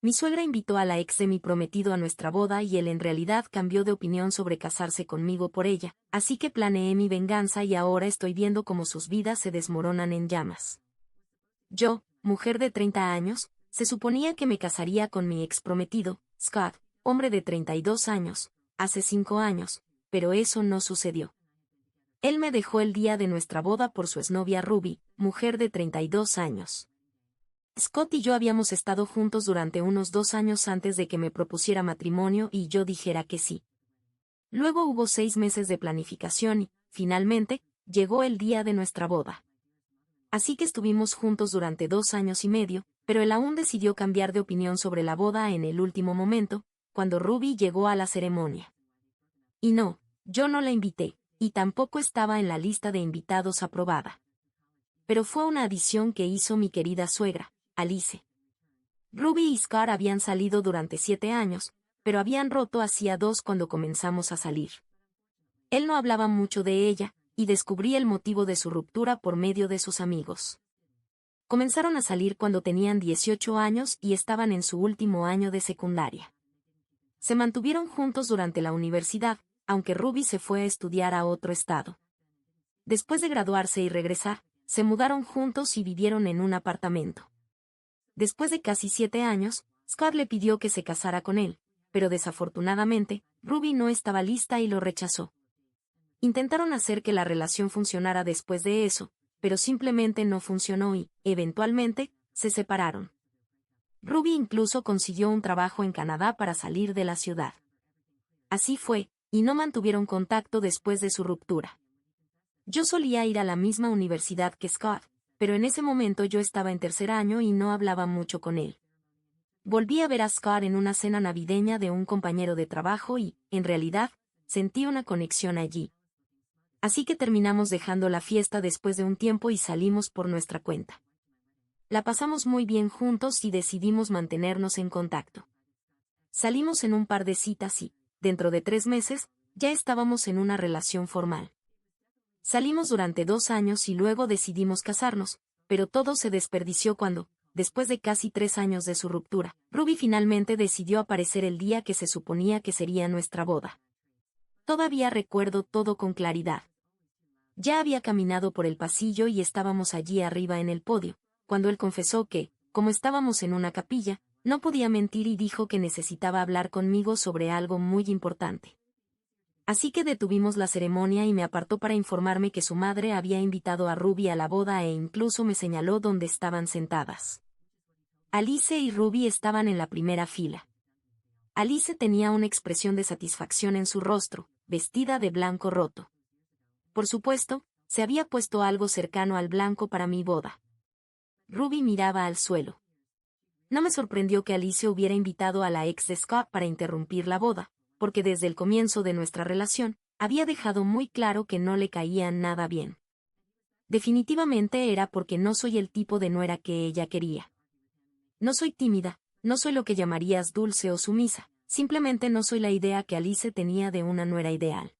Mi suegra invitó a la ex de mi prometido a nuestra boda y él en realidad cambió de opinión sobre casarse conmigo por ella, así que planeé mi venganza y ahora estoy viendo cómo sus vidas se desmoronan en llamas. Yo, mujer de 30 años, se suponía que me casaría con mi ex prometido, Scott, hombre de 32 años, hace 5 años, pero eso no sucedió. Él me dejó el día de nuestra boda por su exnovia Ruby, mujer de 32 años. Scott y yo habíamos estado juntos durante unos 2 años antes de que me propusiera matrimonio y yo dijera que sí. Luego hubo 6 meses de planificación y, finalmente, llegó el día de nuestra boda. Así que estuvimos juntos durante 2 años y medio, pero él aún decidió cambiar de opinión sobre la boda en el último momento, cuando Ruby llegó a la ceremonia. Y no, yo no la invité, y tampoco estaba en la lista de invitados aprobada. Pero fue una adición que hizo mi querida suegra, Alice. Ruby y Scott habían salido durante 7 años, pero habían roto hacía 2 cuando comenzamos a salir. Él no hablaba mucho de ella, y descubrí el motivo de su ruptura por medio de sus amigos. Comenzaron a salir cuando tenían 18 años y estaban en su último año de secundaria. Se mantuvieron juntos durante la universidad, aunque Ruby se fue a estudiar a otro estado. Después de graduarse y regresar, se mudaron juntos y vivieron en un apartamento. Después de casi 7 años, Scott le pidió que se casara con él, pero desafortunadamente, Ruby no estaba lista y lo rechazó. Intentaron hacer que la relación funcionara después de eso, pero simplemente no funcionó y, eventualmente, se separaron. Ruby incluso consiguió un trabajo en Canadá para salir de la ciudad. Así fue, y no mantuvieron contacto después de su ruptura. Yo solía ir a la misma universidad que Scott, pero en ese momento yo estaba en 3er año y no hablaba mucho con él. Volví a ver a Scott en una cena navideña de un compañero de trabajo y, en realidad, sentí una conexión allí. Así que terminamos dejando la fiesta después de un tiempo y salimos por nuestra cuenta. La pasamos muy bien juntos y decidimos mantenernos en contacto. Salimos en un par de citas y, dentro de 3 meses, ya estábamos en una relación formal. Salimos durante 2 años y luego decidimos casarnos, pero todo se desperdició cuando, después de casi 3 años de su ruptura, Ruby finalmente decidió aparecer el día que se suponía que sería nuestra boda. Todavía recuerdo todo con claridad. Ya había caminado por el pasillo y estábamos allí arriba en el podio, cuando él confesó que, como estábamos en una capilla, no podía mentir y dijo que necesitaba hablar conmigo sobre algo muy importante. Así que detuvimos la ceremonia y me apartó para informarme que su madre había invitado a Ruby a la boda e incluso me señaló dónde estaban sentadas. Alice y Ruby estaban en la primera fila. Alice tenía una expresión de satisfacción en su rostro, vestida de blanco roto. Por supuesto, se había puesto algo cercano al blanco para mi boda. Ruby miraba al suelo. No me sorprendió que Alice hubiera invitado a la ex de Scott para interrumpir la boda, porque desde el comienzo de nuestra relación, había dejado muy claro que no le caía nada bien. Definitivamente era porque no soy el tipo de nuera que ella quería. No soy tímida, no soy lo que llamarías dulce o sumisa, simplemente no soy la idea que Alice tenía de una nuera ideal.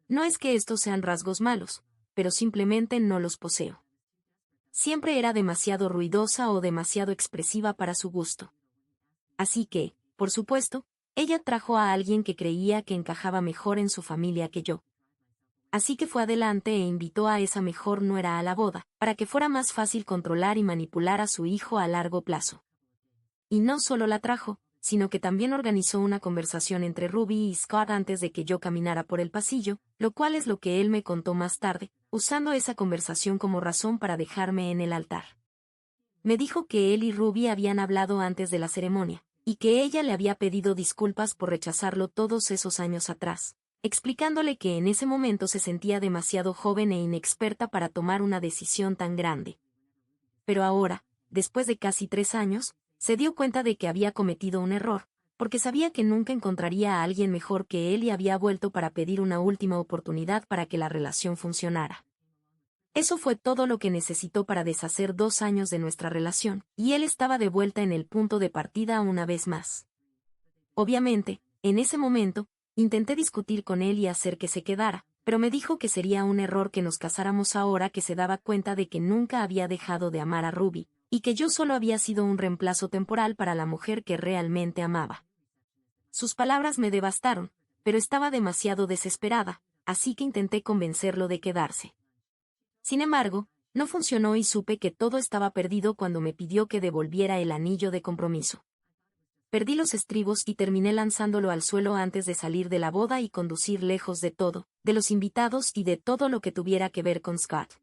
No es que estos sean rasgos malos, pero simplemente no los poseo. Siempre era demasiado ruidosa o demasiado expresiva para su gusto. Así que, por supuesto, ella trajo a alguien que creía que encajaba mejor en su familia que yo. Así que fue adelante e invitó a esa mejor nuera a la boda, para que fuera más fácil controlar y manipular a su hijo a largo plazo. Y no solo la trajo, sino que también organizó una conversación entre Ruby y Scott antes de que yo caminara por el pasillo, lo cual es lo que él me contó más tarde, usando esa conversación como razón para dejarme en el altar. Me dijo que él y Ruby habían hablado antes de la ceremonia, y que ella le había pedido disculpas por rechazarlo todos esos años atrás, explicándole que en ese momento se sentía demasiado joven e inexperta para tomar una decisión tan grande. Pero ahora, después de casi 3 años, se dio cuenta de que había cometido un error, porque sabía que nunca encontraría a alguien mejor que él y había vuelto para pedir una última oportunidad para que la relación funcionara. Eso fue todo lo que necesitó para deshacer 2 años de nuestra relación, y él estaba de vuelta en el punto de partida una vez más. Obviamente, en ese momento, intenté discutir con él y hacer que se quedara, pero me dijo que sería un error que nos casáramos ahora que se daba cuenta de que nunca había dejado de amar a Ruby, y que yo solo había sido un reemplazo temporal para la mujer que realmente amaba. Sus palabras me devastaron, pero estaba demasiado desesperada, así que intenté convencerlo de quedarse. Sin embargo, no funcionó y supe que todo estaba perdido cuando me pidió que devolviera el anillo de compromiso. Perdí los estribos y terminé lanzándolo al suelo antes de salir de la boda y conducir lejos de todo, de los invitados y de todo lo que tuviera que ver con Scott.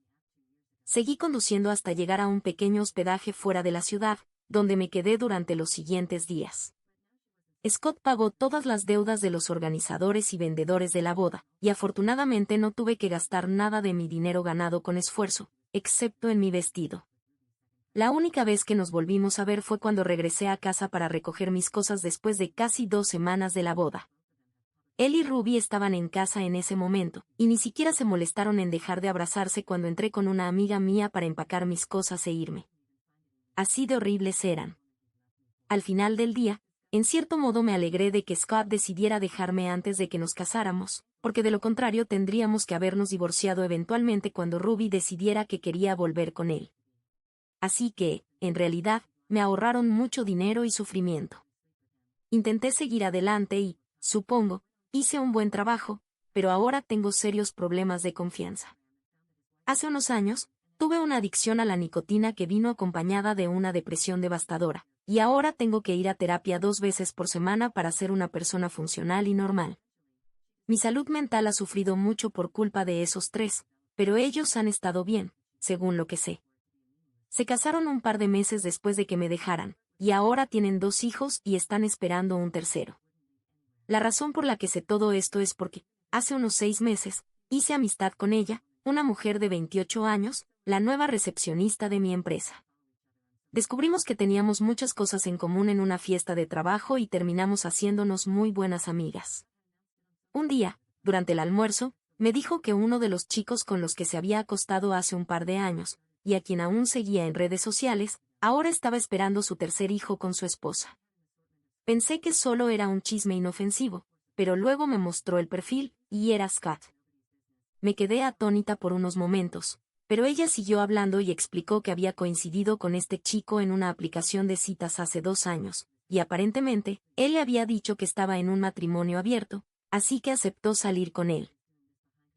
Seguí conduciendo hasta llegar a un pequeño hospedaje fuera de la ciudad, donde me quedé durante los siguientes días. Scott pagó todas las deudas de los organizadores y vendedores de la boda, y afortunadamente no tuve que gastar nada de mi dinero ganado con esfuerzo, excepto en mi vestido. La única vez que nos volvimos a ver fue cuando regresé a casa para recoger mis cosas después de casi 2 semanas de la boda. Él y Ruby estaban en casa en ese momento, y ni siquiera se molestaron en dejar de abrazarse cuando entré con una amiga mía para empacar mis cosas e irme. Así de horribles eran. Al final del día, en cierto modo me alegré de que Scott decidiera dejarme antes de que nos casáramos, porque de lo contrario tendríamos que habernos divorciado eventualmente cuando Ruby decidiera que quería volver con él. Así que, en realidad, me ahorraron mucho dinero y sufrimiento. Intenté seguir adelante y, supongo, hice un buen trabajo, pero ahora tengo serios problemas de confianza. Hace unos años, tuve una adicción a la nicotina que vino acompañada de una depresión devastadora, y ahora tengo que ir a terapia 2 veces por semana para ser una persona funcional y normal. Mi salud mental ha sufrido mucho por culpa de esos 3, pero ellos han estado bien, según lo que sé. Se casaron un par de meses después de que me dejaran, y ahora tienen 2 hijos y están esperando un tercero. La razón por la que sé todo esto es porque, hace unos 6 meses, hice amistad con ella, una mujer de 28 años, la nueva recepcionista de mi empresa. Descubrimos que teníamos muchas cosas en común en una fiesta de trabajo y terminamos haciéndonos muy buenas amigas. Un día, durante el almuerzo, me dijo que uno de los chicos con los que se había acostado hace un par de años, y a quien aún seguía en redes sociales, ahora estaba esperando su tercer hijo con su esposa. Pensé que solo era un chisme inofensivo, pero luego me mostró el perfil, y era Scott. Me quedé atónita por unos momentos, pero ella siguió hablando y explicó que había coincidido con este chico en una aplicación de citas hace 2 años, y aparentemente, él le había dicho que estaba en un matrimonio abierto, así que aceptó salir con él.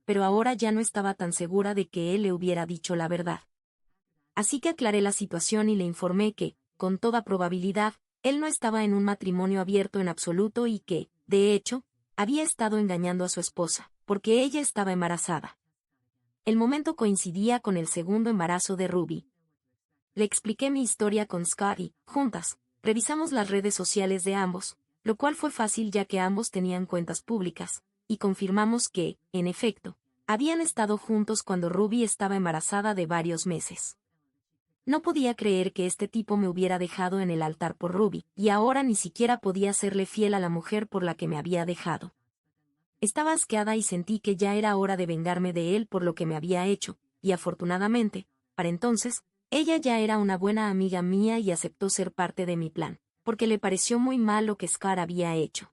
Pero ahora ya no estaba tan segura de que él le hubiera dicho la verdad. Así que aclaré la situación y le informé que, con toda probabilidad, él no estaba en un matrimonio abierto en absoluto y que, de hecho, había estado engañando a su esposa, porque ella estaba embarazada. El momento coincidía con el segundo embarazo de Ruby. Le expliqué mi historia con Scott y, juntas, revisamos las redes sociales de ambos, lo cual fue fácil ya que ambos tenían cuentas públicas, y confirmamos que, en efecto, habían estado juntos cuando Ruby estaba embarazada de varios meses. No podía creer que este tipo me hubiera dejado en el altar por Ruby, y ahora ni siquiera podía serle fiel a la mujer por la que me había dejado. Estaba asqueada y sentí que ya era hora de vengarme de él por lo que me había hecho, y afortunadamente, para entonces, ella ya era una buena amiga mía y aceptó ser parte de mi plan, porque le pareció muy mal lo que Scott había hecho.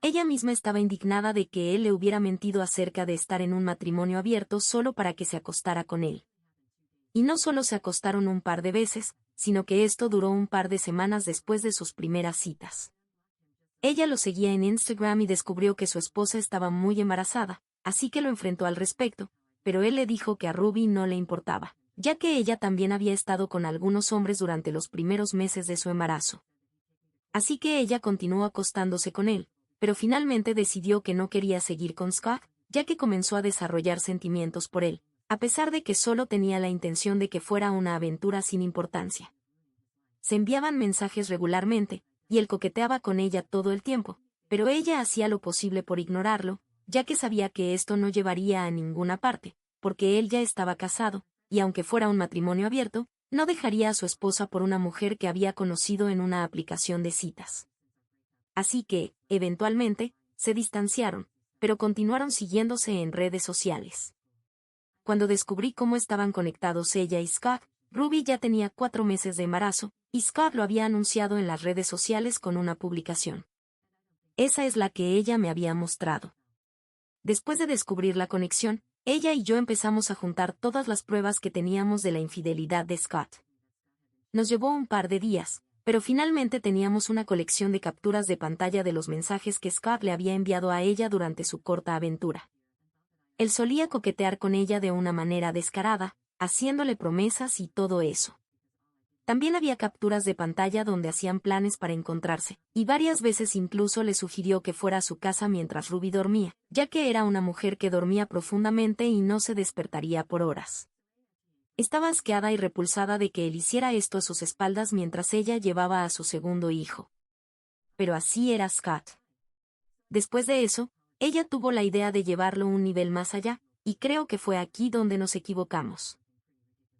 Ella misma estaba indignada de que él le hubiera mentido acerca de estar en un matrimonio abierto solo para que se acostara con él. Y no solo se acostaron un par de veces, sino que esto duró un par de semanas después de sus primeras citas. Ella lo seguía en Instagram y descubrió que su esposa estaba muy embarazada, así que lo enfrentó al respecto, pero él le dijo que a Ruby no le importaba, ya que ella también había estado con algunos hombres durante los primeros meses de su embarazo. Así que ella continuó acostándose con él, pero finalmente decidió que no quería seguir con Scott, ya que comenzó a desarrollar sentimientos por él, a pesar de que solo tenía la intención de que fuera una aventura sin importancia. Se enviaban mensajes regularmente, y él coqueteaba con ella todo el tiempo, pero ella hacía lo posible por ignorarlo, ya que sabía que esto no llevaría a ninguna parte, porque él ya estaba casado, y aunque fuera un matrimonio abierto, no dejaría a su esposa por una mujer que había conocido en una aplicación de citas. Así que, eventualmente, se distanciaron, pero continuaron siguiéndose en redes sociales. Cuando descubrí cómo estaban conectados ella y Scott, Ruby ya tenía 4 meses de embarazo, y Scott lo había anunciado en las redes sociales con una publicación. Esa es la que ella me había mostrado. Después de descubrir la conexión, ella y yo empezamos a juntar todas las pruebas que teníamos de la infidelidad de Scott. Nos llevó un par de días, pero finalmente teníamos una colección de capturas de pantalla de los mensajes que Scott le había enviado a ella durante su corta aventura. Él solía coquetear con ella de una manera descarada, haciéndole promesas y todo eso. También había capturas de pantalla donde hacían planes para encontrarse, y varias veces incluso le sugirió que fuera a su casa mientras Ruby dormía, ya que era una mujer que dormía profundamente y no se despertaría por horas. Estaba asqueada y repulsada de que él hiciera esto a sus espaldas mientras ella llevaba a su segundo hijo. Pero así era Scott. Después de eso, ella tuvo la idea de llevarlo un nivel más allá, y creo que fue aquí donde nos equivocamos.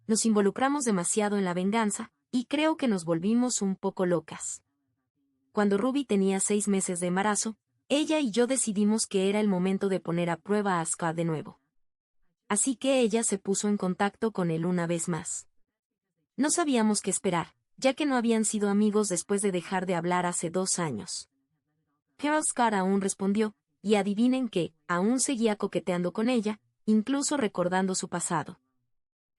Nos involucramos demasiado en la venganza, y creo que nos volvimos un poco locas. Cuando Ruby tenía 6 meses de embarazo, ella y yo decidimos que era el momento de poner a prueba a Scott de nuevo. Así que ella se puso en contacto con él una vez más. No sabíamos qué esperar, ya que no habían sido amigos después de dejar de hablar hace 2 años. Pero Scott aún respondió, y adivinen qué, aún seguía coqueteando con ella, incluso recordando su pasado.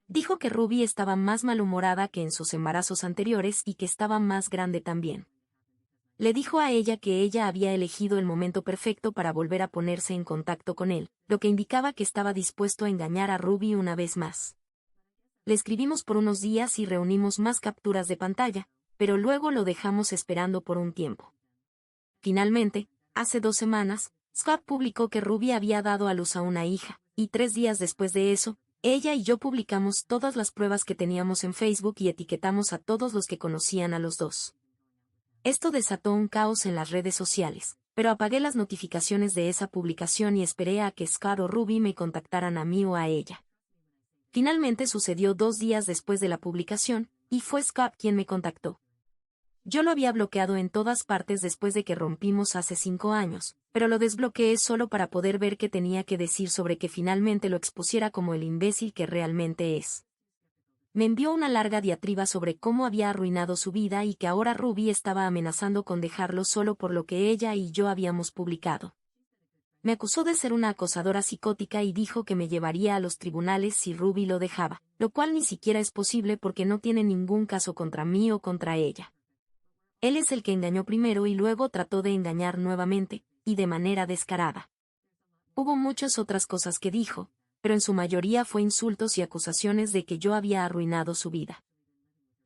Dijo que Ruby estaba más malhumorada que en sus embarazos anteriores y que estaba más grande también. Le dijo a ella que ella había elegido el momento perfecto para volver a ponerse en contacto con él, lo que indicaba que estaba dispuesto a engañar a Ruby una vez más. Le escribimos por unos días y reunimos más capturas de pantalla, pero luego lo dejamos esperando por un tiempo. Finalmente, hace 2 semanas, Scott publicó que Ruby había dado a luz a una hija, y 3 días después de eso, ella y yo publicamos todas las pruebas que teníamos en Facebook y etiquetamos a todos los que conocían a los dos. Esto desató un caos en las redes sociales, pero apagué las notificaciones de esa publicación y esperé a que Scott o Ruby me contactaran a mí o a ella. Finalmente sucedió 2 días después de la publicación, y fue Scott quien me contactó. Yo lo había bloqueado en todas partes después de que rompimos hace 5 años, pero lo desbloqueé solo para poder ver qué tenía que decir sobre que finalmente lo expusiera como el imbécil que realmente es. Me envió una larga diatriba sobre cómo había arruinado su vida y que ahora Ruby estaba amenazando con dejarlo solo por lo que ella y yo habíamos publicado. Me acusó de ser una acosadora psicótica y dijo que me llevaría a los tribunales si Ruby lo dejaba, lo cual ni siquiera es posible porque no tiene ningún caso contra mí o contra ella. Él es el que engañó primero y luego trató de engañar nuevamente, y de manera descarada. Hubo muchas otras cosas que dijo, pero en su mayoría fue insultos y acusaciones de que yo había arruinado su vida.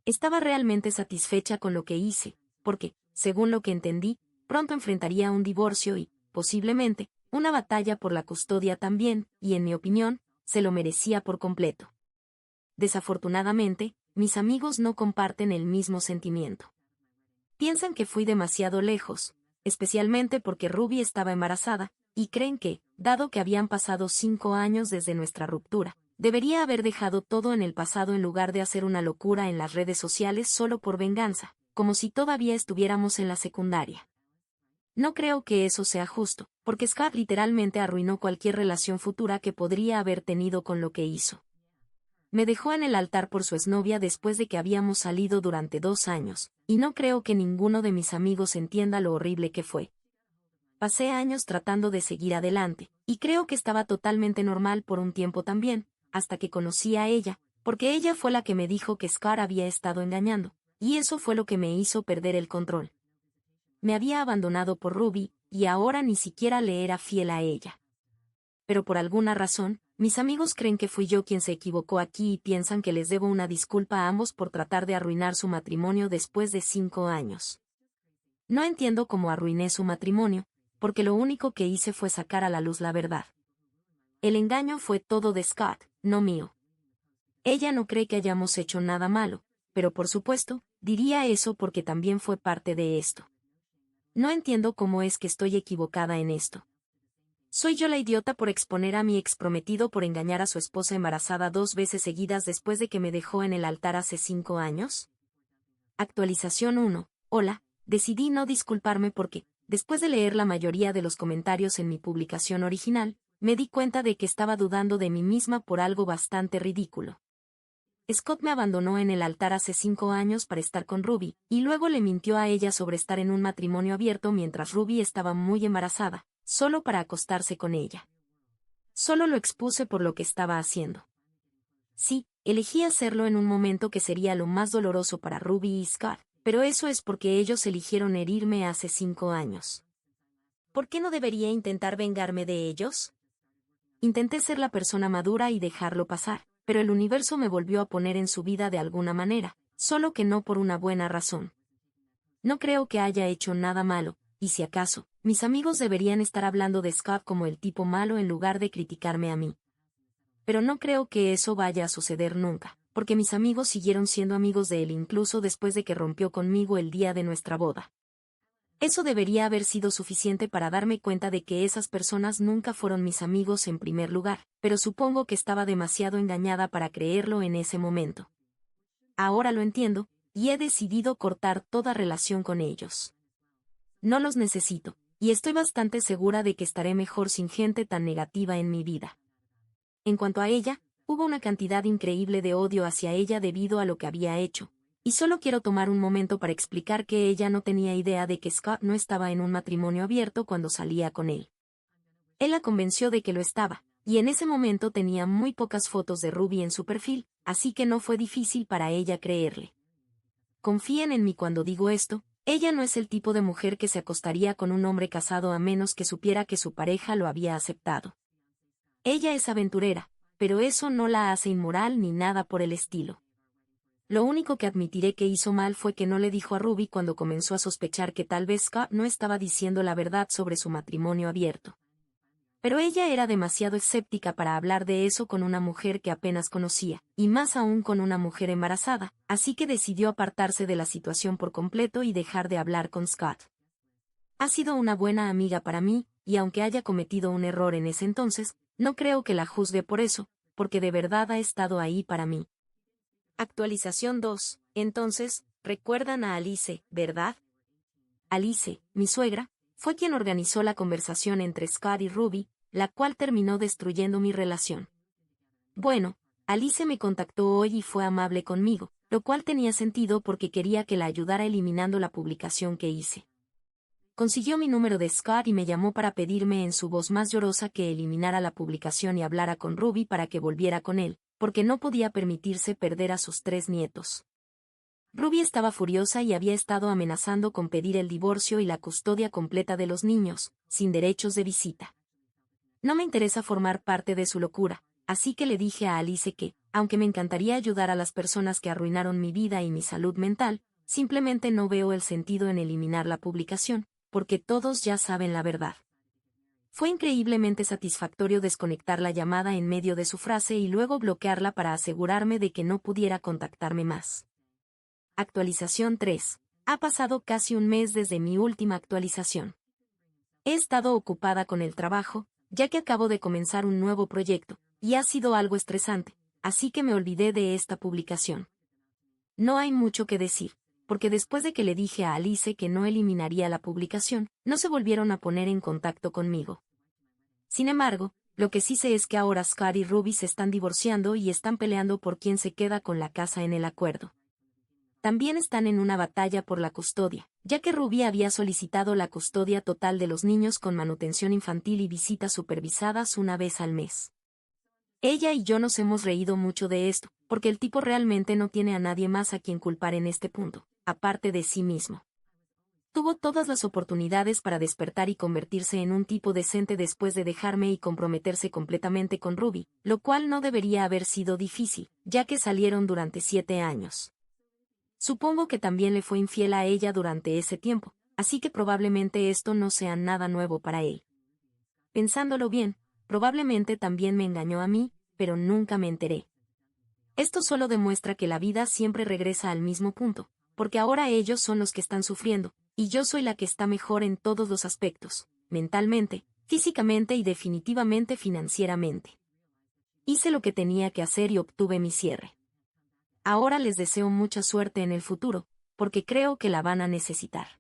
Estaba realmente satisfecha con lo que hice, porque, según lo que entendí, pronto enfrentaría un divorcio y, posiblemente, una batalla por la custodia también, y en mi opinión, se lo merecía por completo. Desafortunadamente, mis amigos no comparten el mismo sentimiento. Piensan que fui demasiado lejos, especialmente porque Ruby estaba embarazada, y creen que, dado que habían pasado 5 años desde nuestra ruptura, debería haber dejado todo en el pasado en lugar de hacer una locura en las redes sociales solo por venganza, como si todavía estuviéramos en la secundaria. No creo que eso sea justo, porque Scott literalmente arruinó cualquier relación futura que podría haber tenido con lo que hizo. Me dejó en el altar por su exnovia después de que habíamos salido durante 2 años, y no creo que ninguno de mis amigos entienda lo horrible que fue. Pasé años tratando de seguir adelante, y creo que estaba totalmente normal por un tiempo también, hasta que conocí a ella, porque ella fue la que me dijo que Scott había estado engañando, y eso fue lo que me hizo perder el control. Me había abandonado por Ruby, y ahora ni siquiera le era fiel a ella. Pero por alguna razón, mis amigos creen que fui yo quien se equivocó aquí y piensan que les debo una disculpa a ambos por tratar de arruinar su matrimonio después de 5 años. No entiendo cómo arruiné su matrimonio, porque lo único que hice fue sacar a la luz la verdad. El engaño fue todo de Scott, no mío. Ella no cree que hayamos hecho nada malo, pero por supuesto, diría eso porque también fue parte de esto. No entiendo cómo es que estoy equivocada en esto. ¿Soy yo la idiota por exponer a mi exprometido por engañar a su esposa embarazada 2 veces seguidas después de que me dejó en el altar hace 5 años? Actualización 1. Hola, decidí no disculparme porque, después de leer la mayoría de los comentarios en mi publicación original, me di cuenta de que estaba dudando de mí misma por algo bastante ridículo. Scott me abandonó en el altar hace 5 años para estar con Ruby, y luego le mintió a ella sobre estar en un matrimonio abierto mientras Ruby estaba muy embarazada, solo para acostarse con ella. Solo lo expuse por lo que estaba haciendo. Sí, Elegí hacerlo en un momento que sería lo más doloroso para Ruby y Scott, pero eso es porque ellos eligieron herirme hace 5 años. ¿Por qué no debería intentar vengarme de ellos? Intenté ser la persona madura y dejarlo pasar, pero el universo me volvió a poner en su vida de alguna manera, solo que no por una buena razón. No creo que haya hecho nada malo, y si acaso, mis amigos deberían estar hablando de Scott como el tipo malo en lugar de criticarme a mí. Pero no creo que eso vaya a suceder nunca, porque mis amigos siguieron siendo amigos de él incluso después de que rompió conmigo el día de nuestra boda. Eso debería haber sido suficiente para darme cuenta de que esas personas nunca fueron mis amigos en primer lugar, pero supongo que estaba demasiado engañada para creerlo en ese momento. Ahora lo entiendo, y he decidido cortar toda relación con ellos. No los necesito, y estoy bastante segura de que estaré mejor sin gente tan negativa en mi vida. En cuanto a ella, hubo una cantidad increíble de odio hacia ella debido a lo que había hecho, y solo quiero tomar un momento para explicar que ella no tenía idea de que Scott no estaba en un matrimonio abierto cuando salía con él. Él la convenció de que lo estaba, y en ese momento tenía muy pocas fotos de Ruby en su perfil, así que no fue difícil para ella creerle. Confíen en mí cuando digo esto, ella no es el tipo de mujer que se acostaría con un hombre casado a menos que supiera que su pareja lo había aceptado. Ella es aventurera, pero eso no la hace inmoral ni nada por el estilo. Lo único que admitiré que hizo mal fue que no le dijo a Ruby cuando comenzó a sospechar que tal vez Scott no estaba diciendo la verdad sobre su matrimonio abierto. Pero ella era demasiado escéptica para hablar de eso con una mujer que apenas conocía, y más aún con una mujer embarazada, así que decidió apartarse de la situación por completo y dejar de hablar con Scott. Ha sido una buena amiga para mí, y aunque haya cometido un error en ese entonces, no creo que la juzgue por eso, porque de verdad ha estado ahí para mí. Actualización 2. Entonces, recuerdan a Alice, ¿verdad? Alice, mi suegra, fue quien organizó la conversación entre Scott y Ruby, la cual terminó destruyendo mi relación. Bueno, Alice me contactó hoy y fue amable conmigo, lo cual tenía sentido porque quería que la ayudara eliminando la publicación que hice. Consiguió mi número de Scott y me llamó para pedirme en su voz más llorosa que eliminara la publicación y hablara con Ruby para que volviera con él, porque no podía permitirse perder a sus 3 nietos. Ruby estaba furiosa y había estado amenazando con pedir el divorcio y la custodia completa de los niños, sin derechos de visita. No me interesa formar parte de su locura, así que le dije a Alice que, aunque me encantaría ayudar a las personas que arruinaron mi vida y mi salud mental, simplemente no veo el sentido en eliminar la publicación, porque todos ya saben la verdad. Fue increíblemente satisfactorio desconectar la llamada en medio de su frase y luego bloquearla para asegurarme de que no pudiera contactarme más. Actualización 3. Ha pasado casi un mes desde mi última actualización. He estado ocupada con el trabajo, ya que acabo de comenzar un nuevo proyecto, y ha sido algo estresante, así que me olvidé de esta publicación. No hay mucho que decir, porque después de que le dije a Alice que no eliminaría la publicación, no se volvieron a poner en contacto conmigo. Sin embargo, lo que sí sé es que ahora Scott y Ruby se están divorciando y están peleando por quién se queda con la casa en el acuerdo. También están en una batalla por la custodia, ya que Ruby había solicitado la custodia total de los niños con manutención infantil y visitas supervisadas una vez al mes. Ella y yo nos hemos reído mucho de esto, porque el tipo realmente no tiene a nadie más a quien culpar en este punto, aparte de sí mismo. Tuvo todas las oportunidades para despertar y convertirse en un tipo decente después de dejarme y comprometerse completamente con Ruby, lo cual no debería haber sido difícil, ya que salieron durante 7 años. Supongo que también le fue infiel a ella durante ese tiempo, así que probablemente esto no sea nada nuevo para él. Pensándolo bien, probablemente también me engañó a mí, pero nunca me enteré. Esto solo demuestra que la vida siempre regresa al mismo punto, porque ahora ellos son los que están sufriendo, y yo soy la que está mejor en todos los aspectos, mentalmente, físicamente y definitivamente financieramente. Hice lo que tenía que hacer y obtuve mi cierre. Ahora les deseo mucha suerte en el futuro, porque creo que la van a necesitar.